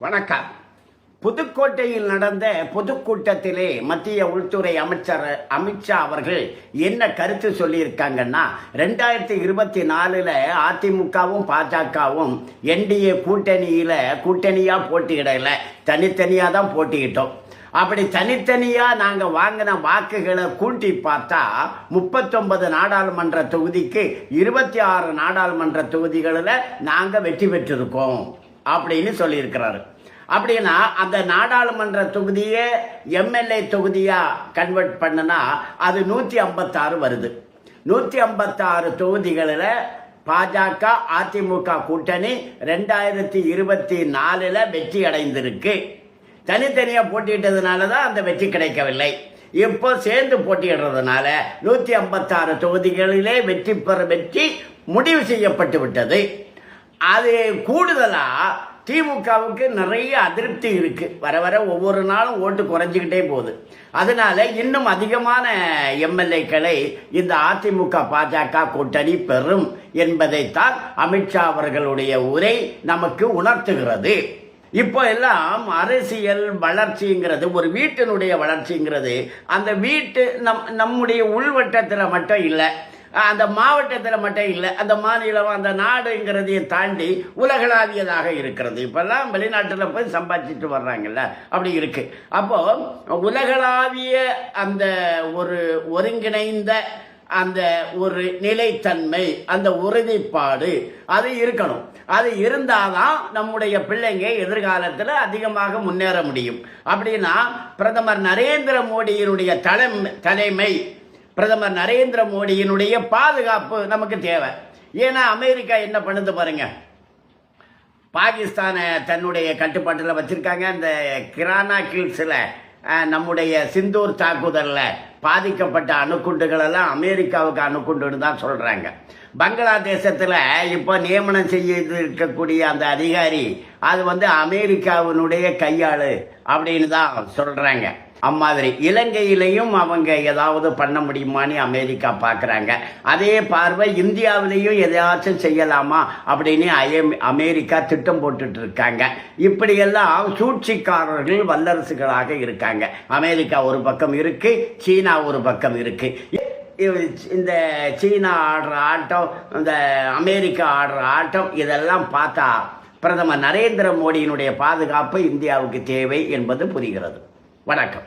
வணக்கம். புதுக்கோட்டையில் நடந்த பொதுக்கூட்டத்திலே மத்திய உள்துறை அமைச்சர் அமித்ஷா அவர்கள் என்ன கருத்து சொல்லியிருக்காங்கன்னா, 2024 அதிமுகவும் பாஜகவும் என்டிஏ கூட்டணியா போட்டியிடல, தனித்தனியா தான் போட்டியிட்டோம். அப்படி தனித்தனியா நாங்க வாங்கின வாக்குகளை கூட்டி பார்த்தா 39 நாடாளுமன்ற தொகுதிக்கு 26 நாடாளுமன்ற தொகுதிகளில் நாங்க வெற்றி பெற்றிருக்கோம் அப்படின்னு சொல்லியிருக்கிறாரு. அப்படின்னா அந்த நாடாளுமன்ற தொகுதியை எம்எல்ஏ தொகுதியா கன்வெர்ட் பண்ணனா அது 156 வருது. 156 தொகுதிகளில் பாஜக அதிமுக கூட்டணி 2024 வெற்றி அடைந்திருக்கு. தனித்தனியா போட்டியிட்டதுனால தான் அந்த வெற்றி கிடைக்கவில்லை. இப்போ சேர்ந்து போட்டியிடுறதுனால 156 தொகுதிகளிலே வெற்றி முடிவு செய்யப்பட்டு விட்டது. அது கூடுதலா திமுகவுக்கு நிறைய அதிருப்தி இருக்கு. வர வர ஒவ்வொரு நாளும் ஓட்டு குறைஞ்சிக்கிட்டே போகுது. அதனால இன்னும் அதிகமான எம்எல்ஏக்களை இந்த அதிமுக பாஜக கூட்டணி பெறும் என்பதைத்தான் அமித்ஷா அவர்களுடைய உரை நமக்கு உணர்த்துகிறது. இப்போ எல்லாம் அரசியல் வளர்ச்சிங்கிறது, ஒரு வீட்டினுடைய வளர்ச்சிங்கிறது அந்த வீட்டு நம்முடைய உள்வட்டத்தில் மட்டும் இல்லை, அந்த மாவட்டத்தில் மட்டும் இல்லை, அந்த மாநிலம் அந்த நாடுங்கிறதையும் தாண்டி உலகளாவியதாக இருக்கிறது. இப்பெல்லாம் வெளிநாட்டில் போய் சம்பாதிச்சுட்டு வர்றாங்கல்ல, அப்படி இருக்கு. அப்போ உலகளாவிய அந்த ஒரு ஒருங்கிணைந்த அந்த ஒரு நிலைத்தன்மை, அந்த உறுதிப்பாடு அது இருக்கணும். அது இருந்தாதான் நம்முடைய பிள்ளைங்க எதிர்காலத்தில் அதிகமாக முன்னேற முடியும். அப்படின்னா பிரதமர் நரேந்திர மோடியினுடைய தலைமை, பிரதமர் நரேந்திர மோடியினுடைய பாதுகாப்பு நமக்கு தேவை. ஏன்னா அமெரிக்கா என்ன பண்ணுது பாருங்க, பாகிஸ்தானை தன்னுடைய கட்டுப்பாட்டில் வச்சிருக்காங்க. இந்த கிரானா கில்ஸில் நம்முடைய சிந்தூர் தாக்குதலில் பாதிக்கப்பட்ட அணுகுண்டுகள் எல்லாம் அமெரிக்காவுக்கு அணுகுண்டுன்னு தான் சொல்றாங்க. பங்களாதேசத்தில் இப்போ நியமனம் செய்ய இருக்கக்கூடிய அந்த அதிகாரி அது அமெரிக்காவினுடைய கையாளு அப்படின்னு தான் சொல்றாங்க. அம்மாதிரி இலங்கையிலையும் அவங்க ஏதாவது பண்ண முடியுமான்னு அமெரிக்கா பார்க்குறாங்க. அதே பார்வை இந்தியாவிலையும் எதையாச்சும் செய்யலாமா அப்படின்னு அமெரிக்கா திட்டம் போட்டுட்டு இருக்காங்க. இப்படியெல்லாம் சூழ்ச்சிக்காரர்கள் வல்லரசுகளாக இருக்காங்க. அமெரிக்கா ஒரு பக்கம் இருக்கு, சீனா ஒரு பக்கம் இருக்கு. இந்த சீனா ஆடுற ஆட்டம், இந்த அமெரிக்கா ஆடுற ஆட்டம், இதெல்லாம் பார்த்தா பிரதமர் நரேந்திர மோடியினுடைய பாதுகாப்பு இந்தியாவுக்கு தேவை என்பது புரிகிறது. வணக்கம்.